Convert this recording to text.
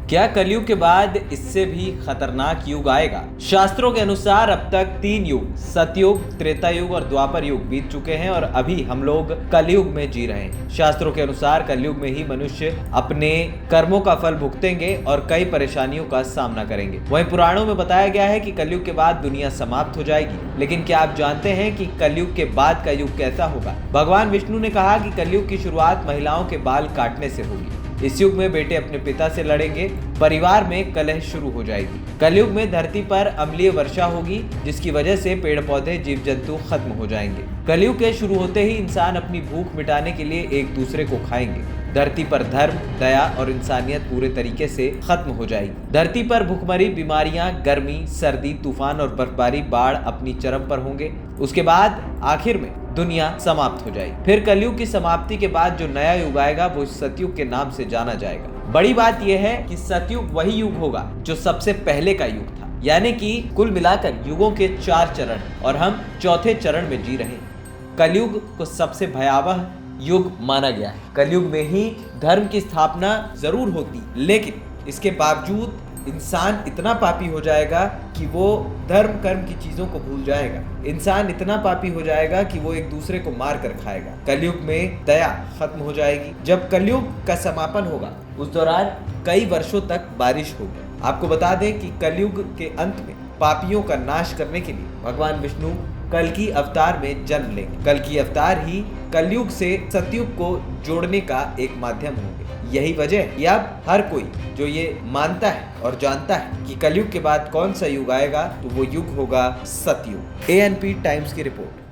क्या कलयुग के बाद इससे भी खतरनाक युग आएगा? शास्त्रों के अनुसार अब तक 3 युग, सतयुग, त्रेता युग और द्वापर युग बीत चुके हैं और अभी हम लोग कलयुग में जी रहे हैं। शास्त्रों के अनुसार कलयुग में ही मनुष्य अपने कर्मों का फल भुगतेंगे और कई परेशानियों का सामना करेंगे। वहीं पुराणों में बताया गया है कि कलयुग के बाद दुनिया समाप्त हो जाएगी। लेकिन क्या आप जानते हैं कि कलयुग के बाद का युग कैसा होगा? भगवान विष्णु ने कहा कि कलयुग की शुरुआत महिलाओं के बाल काटने से होगी। इस युग में बेटे अपने पिता से लड़ेंगे, परिवार में कलह शुरू हो जाएगी। कलयुग में धरती पर अम्लीय वर्षा होगी, जिसकी वजह से पेड़ पौधे, जीव जंतु खत्म हो जाएंगे। कलयुग के शुरू होते ही इंसान अपनी भूख मिटाने के लिए एक दूसरे को खाएंगे। धरती पर धर्म, दया और इंसानियत पूरे तरीके से खत्म हो जाएगी। धरती पर भूखमरी, बीमारियां, गर्मी, सर्दी, तूफान और बर्फबारी, बाढ़ अपनी चरम पर होंगे। उसके बाद आखिर में दुनिया समाप्त हो जाएगी। फिर कलयुग की समाप्ति के बाद जो नया युग आएगा वो सतयुग के नाम से जाना जाएगा। बड़ी बात यह है कि सतयुग वही युग होगा जो सबसे पहले का युग था, यानी कि कुल मिलाकर युगों के 4 चरण और हम चौथे चरण में जी रहे हैं। कलयुग को सबसे भयावह युग माना गया है। कलयुग में ही धर्म की स्थापना जरूर होती, लेकिन इसके बावजूद इंसान इतना पापी हो जाएगा कि वो धर्म कर्म की चीजों को भूल जाएगा। इंसान इतना पापी हो जाएगा कि वो एक दूसरे को मार कर खाएगा। कलयुग में दया खत्म हो जाएगी। जब कलयुग का समापन होगा उस दौरान कई वर्षों तक बारिश होगी। आपको बता दें कि कलयुग के अंत में पापियों का नाश करने के लिए भगवान विष्णु कल्कि अवतार में जन्म लेंगे। कल्कि अवतार ही कलयुग से सतयुग को जोड़ने का एक माध्यम होंगे। यही वजह है कि अब हर कोई जो ये मानता है और जानता है कि कलयुग के बाद कौन सा युग आएगा, तो वो युग होगा सतयुग। ANP टाइम्स की रिपोर्ट।